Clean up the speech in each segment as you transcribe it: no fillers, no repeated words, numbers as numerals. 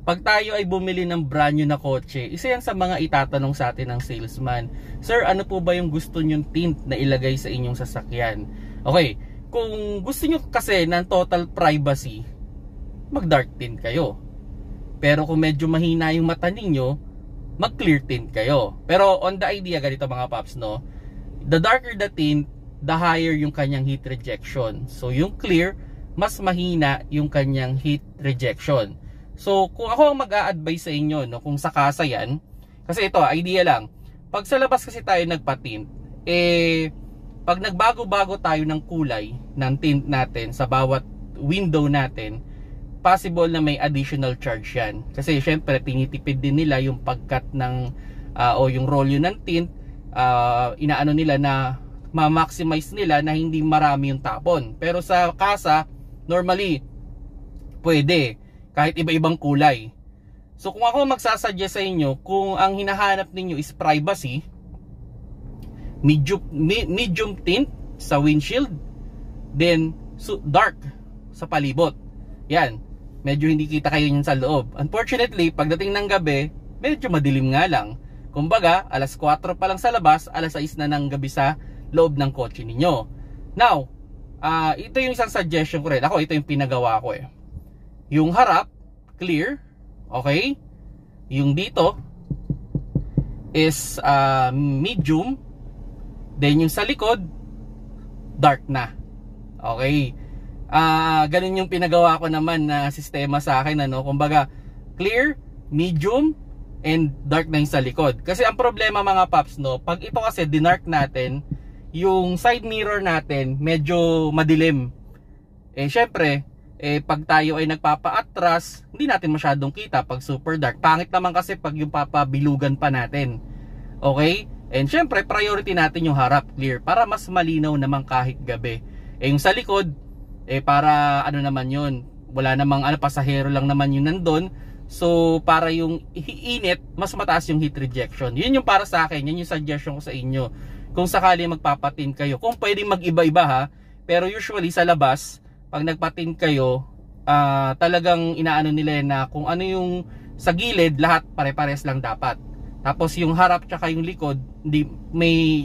pag tayo ay bumili ng brand new na kotse, isa yan sa mga itatanong sa atin ng salesman. Sir, ano po ba yung gusto nyong tint na ilagay sa inyong sasakyan? Okay, kung gusto nyo kasi ng total privacy, mag dark tint kayo. Pero kung medyo mahina yung mata ninyo, mag clear tint kayo. Pero on the idea, ganito mga paps, no? The darker the tint, the higher yung kanyang heat rejection. So yung clear, mas mahina yung kanyang heat rejection. So, kung ako ang mag-a-advise sa inyo, no, kung sa kasa yan, kasi ito, idea lang, pag sa labas kasi tayo nagpa-tint, pag nagbago-bago tayo ng kulay ng tint natin sa bawat window natin, possible na may additional charge yan. Kasi syempre, tinitipid din nila yung pagkat ng, o yung rolyo ng tint, inaano nila na ma-maximize nila na hindi marami yung tapon. Pero sa kasa, normally, pwede. Kahit iba-ibang kulay. So kung ako magsasuggest sa inyo, kung ang hinahanap ninyo is privacy, medium tint sa windshield, then dark sa palibot. Yan. Medyo hindi kita kayo yun sa loob. Unfortunately, pagdating ng gabi, medyo madilim nga lang. Kumbaga, alas 4 pa lang sa labas, alas 6 na ng gabi sa loob ng kotse ninyo. Now, ito yung isang suggestion ko rin. Ako, ito yung pinagawa ko Yung harap, clear. Okay? Yung dito is medium. Then yung sa likod, dark na. Okay? Ganun yung pinagawa ko naman na sistema sa akin. Kumbaga, clear, medium, and dark na yung sa likod. Kasi ang problema mga paps, pag ito kasi dinark natin, yung side mirror natin medyo madilim. Syempre, pag tayo ay nagpapa-atras, hindi natin masyadong kita pag super dark. Pangit naman kasi pag yung papabilugan pa natin. Okay? And syempre, priority natin yung harap, clear, para mas malinaw naman kahit gabi. Yung sa likod, para ano naman yun, wala namang pasahero lang naman yun nandun. So, para yung init, mas mataas yung heat rejection. Yun yung para sa akin, yun yung suggestion ko sa inyo. Kung sakali magpapatin kayo, kung pwedeng mag-iba-iba ha, pero usually sa labas, pag nagpatin kayo, talagang inaano nila na kung ano yung sa gilid, lahat pare-pares lang dapat. Tapos yung harap tsaka yung likod,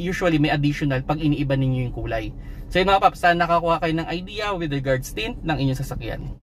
usually may additional pag iniiba ninyo yung kulay. So yun mga paps, sana nakakuha kayo ng idea with regards tint ng inyong sasakyan.